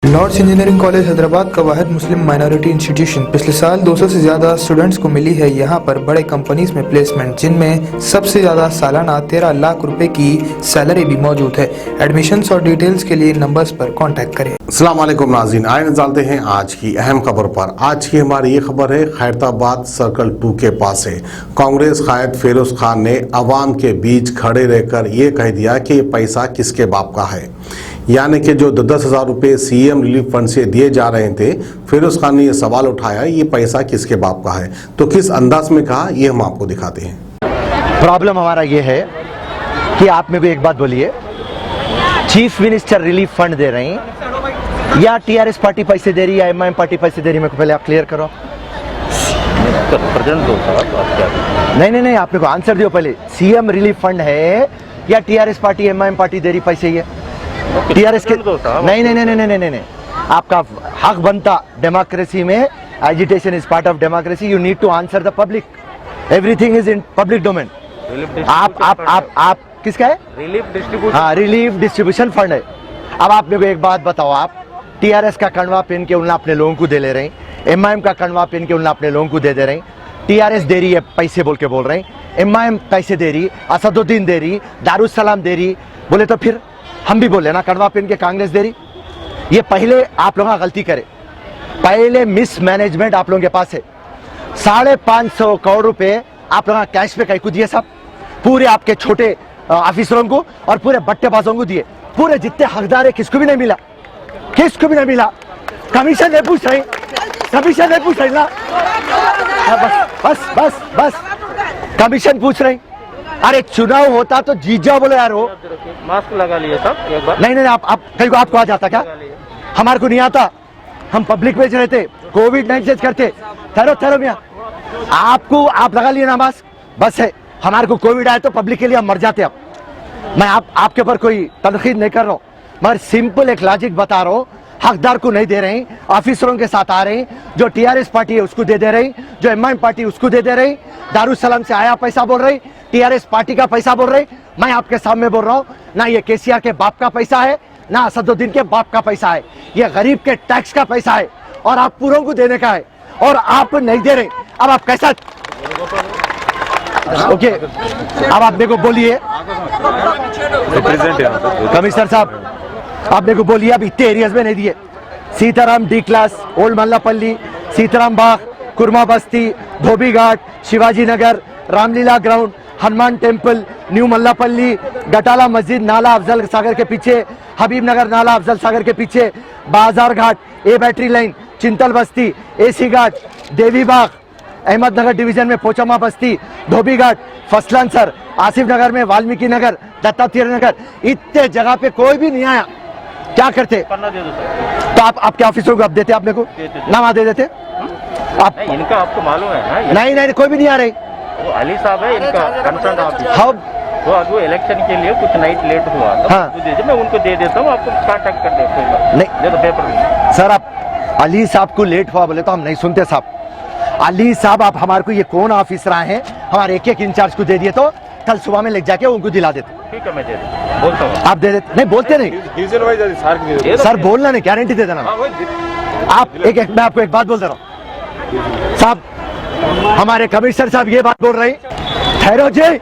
Lord's engineering college Hyderabad का वाहिद मुस्लिम minority institution पिछले साल 200 से ज्यादा स्टूडेंट्स को मिली है यहाँ पर बड़े कंपनीज में प्लेसमेंट, जिनमें सबसे ज्यादा सालाना 13 लाख रुपए की सैलरी भी मौजूद है। एडमिशन्स और डिटेल्स के लिए नंबर्स पर कांटेक्ट करें। अस्सलाम वालेकुम नाज़रीन, आइए जानते हैं आज की अहम खबर पर। आज की हमारी ये खबर है खैरताबाद सर्कल 2 के पास है। कांग्रेस कायद फिरोज खान ने अवाम के बीच खड़े रहकर ये कह दिया कि ये पैसा किसके बाप का है, यानी कि जो 10,000 रुपये सीएम रिलीफ फंड से दिए जा रहे थे। फिरोज खान ने यह सवाल उठाया, ये पैसा किसके बाप का है। तो किस अंदाज में कहा, ये हम आपको दिखाते हैं। प्रॉब्लम हमारा ये है कि आप मेरे को एक बात बोलिए, चीफ मिनिस्टर रिलीफ फंड दे रहे हैं या टीआरएस पार्टी पैसे दे रही है या एमआईएम पार्टी पैसे दे रही है? मेरे को पहले आप क्लियर करो। नहीं, आप मेरे को आंसर दियो पहले। सीएम रिलीफ फंड है या टीआरएस पार्टी एमआईएम पार्टी दे रही पैसे? ये टीआरएस के नहीं, आपका हक बनता डेमोक्रेसी में। Agitation is part of democracy. You need to answer the public. Everything is in public domain. आप किसका है? Relief distribution. हाँ, रिलीफ डिस्ट्रीब्यूशन फंड है। अब आप मेरे को एक बात बताओ, आप टीआरएस का कड़वा पहन के उन्हें अपने लोगों को दे ले रहे हैं, एमआईएम का कड़वा पहन के उन्हें अपने लोगों को दे रहे हैं। टीआरएस दे रही है पैसे बोल के बोल रहे हैं, एमआईएम पैसे दे रही, असदुद्दीन दे रही, दारुसलाम दे रही, बोले तो फिर हम भी बोले ना कड़वा पहन के कांग्रेस दे रही। ये पहले आप लोगों का गलती करे, पहले मिसमैनेजमेंट आप लोगों के पास है। 550 करोड़ रुपए आप लोगों कैश पे कहीं को दिए, सब पूरे आपके छोटे ऑफिसरों को और पूरे बट्टेबाजों को दिए। पूरे जितने हकदार है किसको भी नहीं मिला, किसको भी नहीं मिला। कमीशन नहीं पूछ रही, कमीशन नहीं पूछ रही ना, बस कमीशन पूछ रही। अरे चुनाव होता तो जीत जाओ बोले यार। वो मास्क लगा लिए सब एक बार। नहीं, आप कहीं को आपको आ जाता क्या? हमारे को नहीं आता, हम पब्लिक में रहते, कोविड नहीं चेंज करते। ठहरो मियाँ, आपको आप लगा लिए ना मास्क, बस है। हमारे को कोविड आया तो पब्लिक के लिए हम मर जाते। अब मैं आपके ऊपर कोई तनकीद नहीं कर रहा हूँ, मगर सिंपल एक लॉजिक बता रहा हूँ। हकदार को नहीं दे रहे हैं, ऑफिसरों के साथ आ रहे हैं। जो टीआरएस पार्टी है उसको दे रहे हैं, जो एमआईएम पार्टी उसको दे रहे हैं। दारुसलाम से आया पैसा बोल रहे, टीआरएस पार्टी का पैसा बोल रहे। मैं आपके सामने बोल रहा हूँ, ना ये केसीआर के बाप का पैसा है, ना असदुद्दीन के बाप का पैसा है। ये गरीब के टैक्स का पैसा है और आप पूरों को देने का है, और आप नहीं दे रहे। अब आप कैसा? ओके, अब आप मेरे को बोलिए कमिश्नर साहब, आप मेरे को बोलिए अब इतने एरियाज में नहीं दिए। Sitaram D class, old Mallapalli, Sitaram Bagh, Kurma Basti, Dhobi Ghat, Shivaji Nagar, Ramlila ground, Hanuman temple, new Mallapalli, Gatala Masjid, नाला अफजल सागर के पीछे, हबीब नगर नाला अफजल सागर के पीछे, बाजार घाट, ए बैटरी लाइन, चिंतल बस्ती, एसी घाट, देवी बाग, अहमदनगर डिवीजन में पोचमा बस्ती, धोबी घाट, फसलांसर, आसिफ नगर में वाल्मीकि नगर, दत्तात्रेय नगर। इतने जगह पे कोई भी नहीं आया। क्या करते? तो आप आपके ऑफिसरों को आप देते, आप मेरे को नाम दे देते आप। इनका आपको मालूम है ना? नहीं, कोई भी नहीं आ रही। वो अली साहब है इनका कंसर्न ऑफिसर। हाँ, वो अगले इलेक्शन के लिए कुछ नाइट लेट हुआ तो हाँ, मैं उनको दे देता हूँ, आपको कांटेक्ट कर देते। नहीं दे दो पेपर। सर, आप अली साहब को लेट हुआ बोले तो हम नहीं सुनते साहब। अली साहब, आप हमारे को ये कौन ऑफिसर हैं, हमारे एक इंचार्ज को दे दिए तो कल सुबह में ले जाके उनको दिला देते। ठीक है, मैं दे देता, बोलता हूँ। आप दे देते? नहीं, बोलते नहीं सर, बोलना नहीं, गारंटी दे देना। आप मैं आपको एक बात बोल दे रहा हूँ साहब, हमारे कमिश्नर साहब ये बात बोल रहे हैं। ठहरो जी,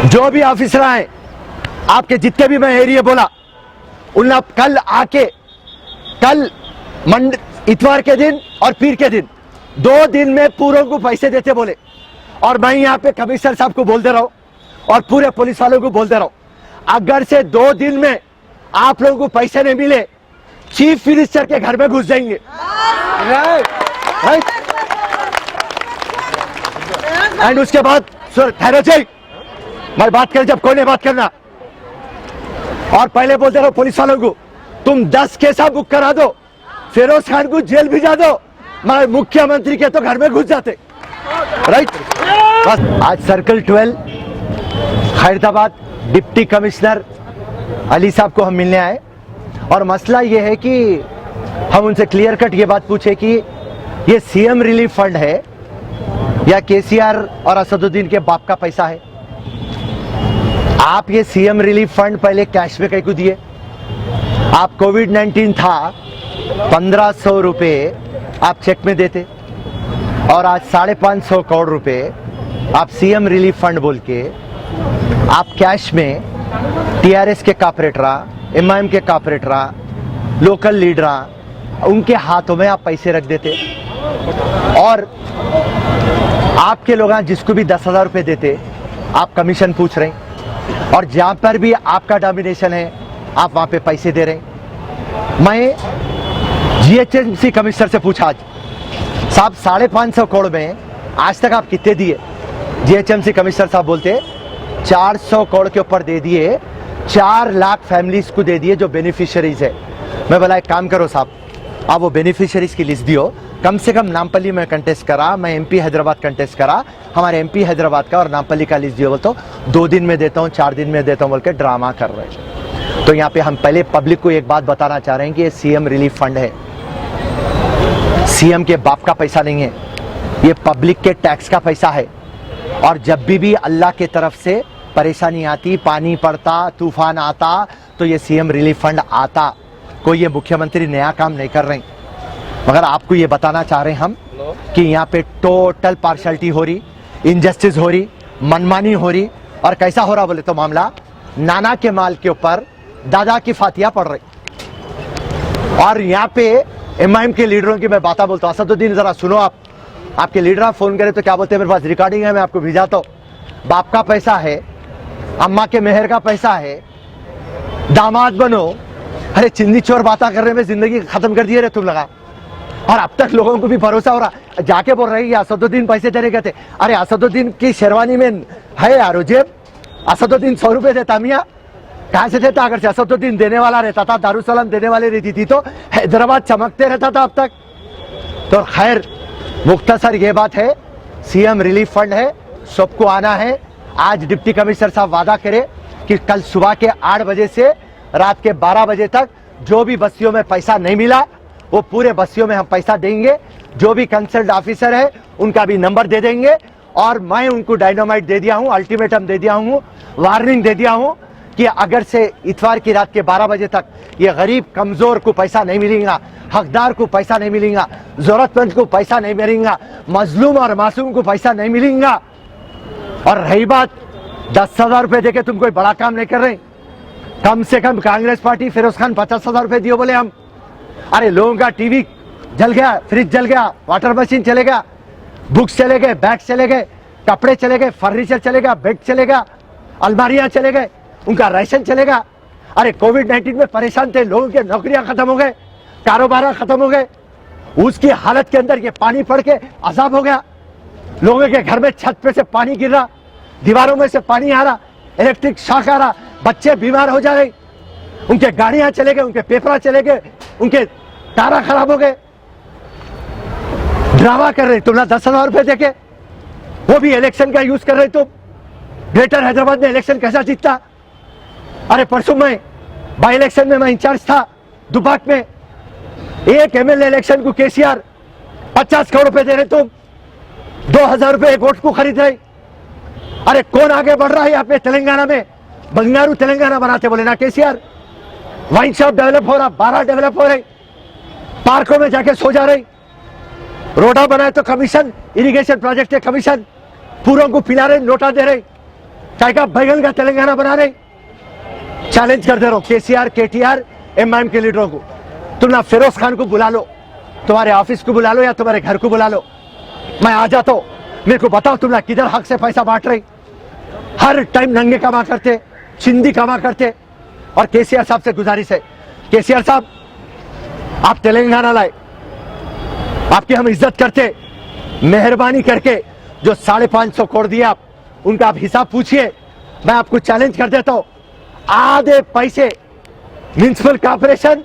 जो भी ऑफिसर आए आपके, जितने भी मैं एरिया बोला, उन्हें कल आके, कल इतवार के दिन और पीर के दिन 2 दिन में पूरों को पैसे देते बोले। और मैं यहाँ पे कमिश्नर साहब को बोल दे रहा हूँ और पूरे पुलिस वालों को बोल दे रहा हूँ, अगर से 2 दिन में आप लोगों को पैसे नहीं मिले, चीफ मिनिस्टर के घर में घुस जाएंगे। राइट। एंड उसके बाद ठहरो जी, मैं बात कर, जब कोई नहीं बात करना। और पहले बोलते रहो पुलिस वालों को, तुम 10 केसा बुक करा दो, फिरोज खान को जेल भिजा दो, मगर मुख्यमंत्री के तो घर में घुस जाते। राइट। बस आज circle 12 Khairatabad deputy commissioner Ali साहब को हम मिलने आए, और मसला ये है कि हम उनसे क्लियर कट ये बात पूछे कि ये सीएम रिलीफ फंड है या केसीआर और असदुद्दीन के बाप का पैसा है। आप ये सीएम रिलीफ फंड पहले कैश में कहीं को दिए, आप कोविड-19 था 1500 रुपए आप चेक में देते और आज 550 करोड़ रुपए आप सीएम रिलीफ फंड बोल के आप कैश में टीआरएस के कॉर्पोरेटरा, एमआईएम के कॉर्पोरेटरा, लोकल लीडरा उनके हाथों में आप पैसे रख देते और आपके लोग जिसको भी 10,000 रुपए देते आप कमीशन पूछ रहे हैं और जहां पर भी आपका डोमिनेशन है आप वहां पे पैसे दे रहे हैं। मैं जीएचएमसी कमिश्नर से पूछा आज, साहब 550 करोड़ में आज तक आप कितने दिए? जीएचएमसी कमिश्नर साहब बोलते 400 करोड़ के ऊपर दे दिए, 4 लाख फैमिलीज को दे दिए जो बेनिफिशियरीज है। मैं बोला एक काम करो साहब, आप वो बेनिफिशियरीज की लिस्ट दियो, कम से कम नामपल्ली में कंटेस्ट करा, मैं एमपी हैदराबाद कंटेस्ट करा, हमारे एमपी हैदराबाद का और नामपल्ली का लिस्ट दियो, बोल तो 2 दिन में देता हूँ, 4 दिन में देता हूँ बोल के ड्रामा कर रहे हैं। तो यहाँ पे हम पहले पब्लिक को एक बात बताना चाह रहे हैं कि ये सीएम रिलीफ फंड है, सीएम के बाप का पैसा नहीं है, ये पब्लिक के टैक्स का पैसा है। और जब भी अल्लाह के तरफ से परेशानी आती, पानी पड़ता, तूफान आता, तो ये सीएम रिलीफ फंड आता। कोई ये मुख्यमंत्री नया काम नहीं कर रहे, मगर आपको ये बताना चाह रहे हैं हम कि यहाँ पे टोटल पार्शलिटी हो रही, इनजस्टिस हो रही, मनमानी हो रही। और कैसा हो रहा बोले तो मामला नाना के माल के ऊपर दादा की फातिया पड़ रही। और यहाँ पे एमआईएम के लीडरों की मैं बात बोलता हूँ, असदुद्दीन जरा सुनो, आपके लीडर फोन करे तो क्या बोलते हैं, मेरे पास रिकॉर्डिंग है, मैं आपको भिजाता हूँ। बाप का पैसा है, अम्मा के मेहर का पैसा है, दामाद बनो। अरे चिंदी चोर बातें कर रहे में जिंदगी खत्म कर दिए रे तुम लगा। और अब तक लोगों को भी भरोसा हो रहा, जाके बोल रहे हैं असदुद्दीन पैसे देने गए थे। अरे असदुद्दीन की शेरवानी में है यार जेब, असदुद्दीन 100 रुपए देता मियाँ, कहाँ से देता? अगर असदुद्दीन देने वाला रहता था, दारुसलाम देने वाली रहती थी तो हैदराबाद चमकते रहता था अब तक। तो खैर मुख्तसर ये बात है, सीएम रिलीफ फंड है, सबको आना है। आज डिप्टी कमिश्नर साहब वादा करे कि कल सुबह के 8 बजे से रात के 12 बजे तक जो भी बस्तियों में पैसा नहीं मिला वो पूरे बस्तियों में हम पैसा देंगे। जो भी कंसल्ट ऑफिसर है उनका भी नंबर दे देंगे। और मैं उनको डायनामाइट दे दिया हूं, अल्टीमेटम दे दिया हूं, वार्निंग दे दिया हूं कि अगर से इतवार की रात के 12 बजे तक ये गरीब कमजोर को पैसा नहीं मिलेगा, हकदार को पैसा नहीं मिलेगा, जरूरतमंद को पैसा नहीं मिलेगा, मजलूम और मासूम को पैसा नहीं मिलेगा। और रही बात 10,000 रुपए देके तुम कोई बड़ा काम नहीं कर रहे, कम से कम कांग्रेस पार्टी फिरोज खान 50,000 रुपए दियो बोले हम। अरे लोगों का टीवी जल गया, फ्रिज जल गया, वाटर मशीन चले गया, बुक्स चले गए, बैग चले गए, कपड़े चले गए, फर्नीचर चलेगा, बेड चलेगा, अलमारियां चले गए, उनका राशन चलेगा। अरे कोविड-19 में परेशान थे, लोगों के नौकरियां खत्म हो गए, कारोबार खत्म हो गए, उसकी हालत के अंदर ये पानी पड़ के अजाब हो गया। लोगों के घर में छत पे से पानी गिर रहा, दीवारों में से पानी आ रहा, इलेक्ट्रिक शॉक आ रहा, बच्चे बीमार हो जा रहे, उनके गाड़ियां चले गए, उनके पेपर चले गए, उनके तारा खराब हो गए। ड्रामा कर रहे तुम ना 10,000 रुपए देके, वो भी इलेक्शन का यूज कर रहे तुम। ग्रेटर हैदराबाद में इलेक्शन कैसा जीतता? अरे परसों में बाई इलेक्शन में मैं इंचार्ज था दुबाक में, एक एमएलए इलेक्शन को केसीआर 50 करोड़ रुपए दे रहे तुम, 2,000 रुपए एक वोट को खरीद रहे। अरे कौन आगे बढ़ रहा है यहाँ पे तेलंगाना में? बंगारू तेलंगाना बनाते बोले ना केसीआर। वाइन शॉप डेवलप हो रहा, 12 डेवलप हो रहे, पार्कों में जाके सो जा रहे, रोडा बनाए तो कमीशन, इरिगेशन प्रोजेक्ट के कमीशन, पूरों को पिला रहे, नोटा दे रहे, चाय का बैगन का तेलंगाना बना रहे। चैलेंज कर दे रहा हूं केसीआर, केटीआर, एमआईएम के लीडरों को, तुम ना फिरोज खान को बुला लो, तुम्हारे ऑफिस को बुला लो या तुम्हारे घर को बुला लो, मैं आ जाता हूं, मेरे को बताओ तुम ना किधर हक से पैसा बांट रहे। हर टाइम नंगे कमा करते, चिंदी कमा करते। और केसीआर साहब से गुजारिश है, केसीआर साहब आप तेलंगाना लाए, आपकी हम इज्जत करते, मेहरबानी करके जो 550 करोड़ दिए आप, उनका आप हिसाब पूछिए। मैं आपको चैलेंज कर देता हूं, आधे पैसे म्युनिसिपल कॉर्पोरेशन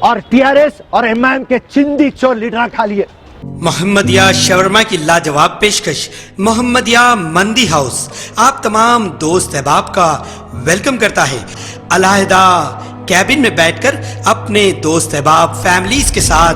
और टीआरएस और एमआईएम के चिंदी चोर लीडर खा लिए। मोहम्मदिया शवरमा की लाजवाब पेशकश, मोहम्मदिया मंदी हाउस आप तमाम दोस्त अहबाब का वेलकम करता है। अलहदा कैबिन में बैठकर अपने दोस्त अहबाब फैमिलीज के साथ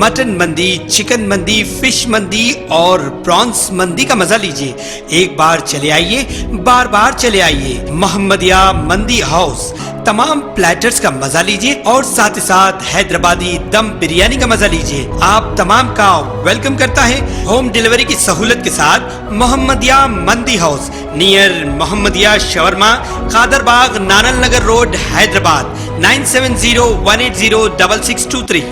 मटन मंदी, चिकन मंदी, फिश मंदी और प्रॉन्स मंदी का मजा लीजिए। एक बार चले आइए, बार बार चले आइए। मोहम्मदिया मंदी हाउस, तमाम प्लेटर्स का मजा लीजिए और साथ ही साथ हैदराबादी दम बिरयानी का मजा लीजिए। आप तमाम का वेलकम करता है होम डिलीवरी की सहूलत के साथ मोहम्मदिया मंदी house, near Mohammadia shawarma, Kadarbagh, नानल नगर रोड, हैदराबाद 9701806623।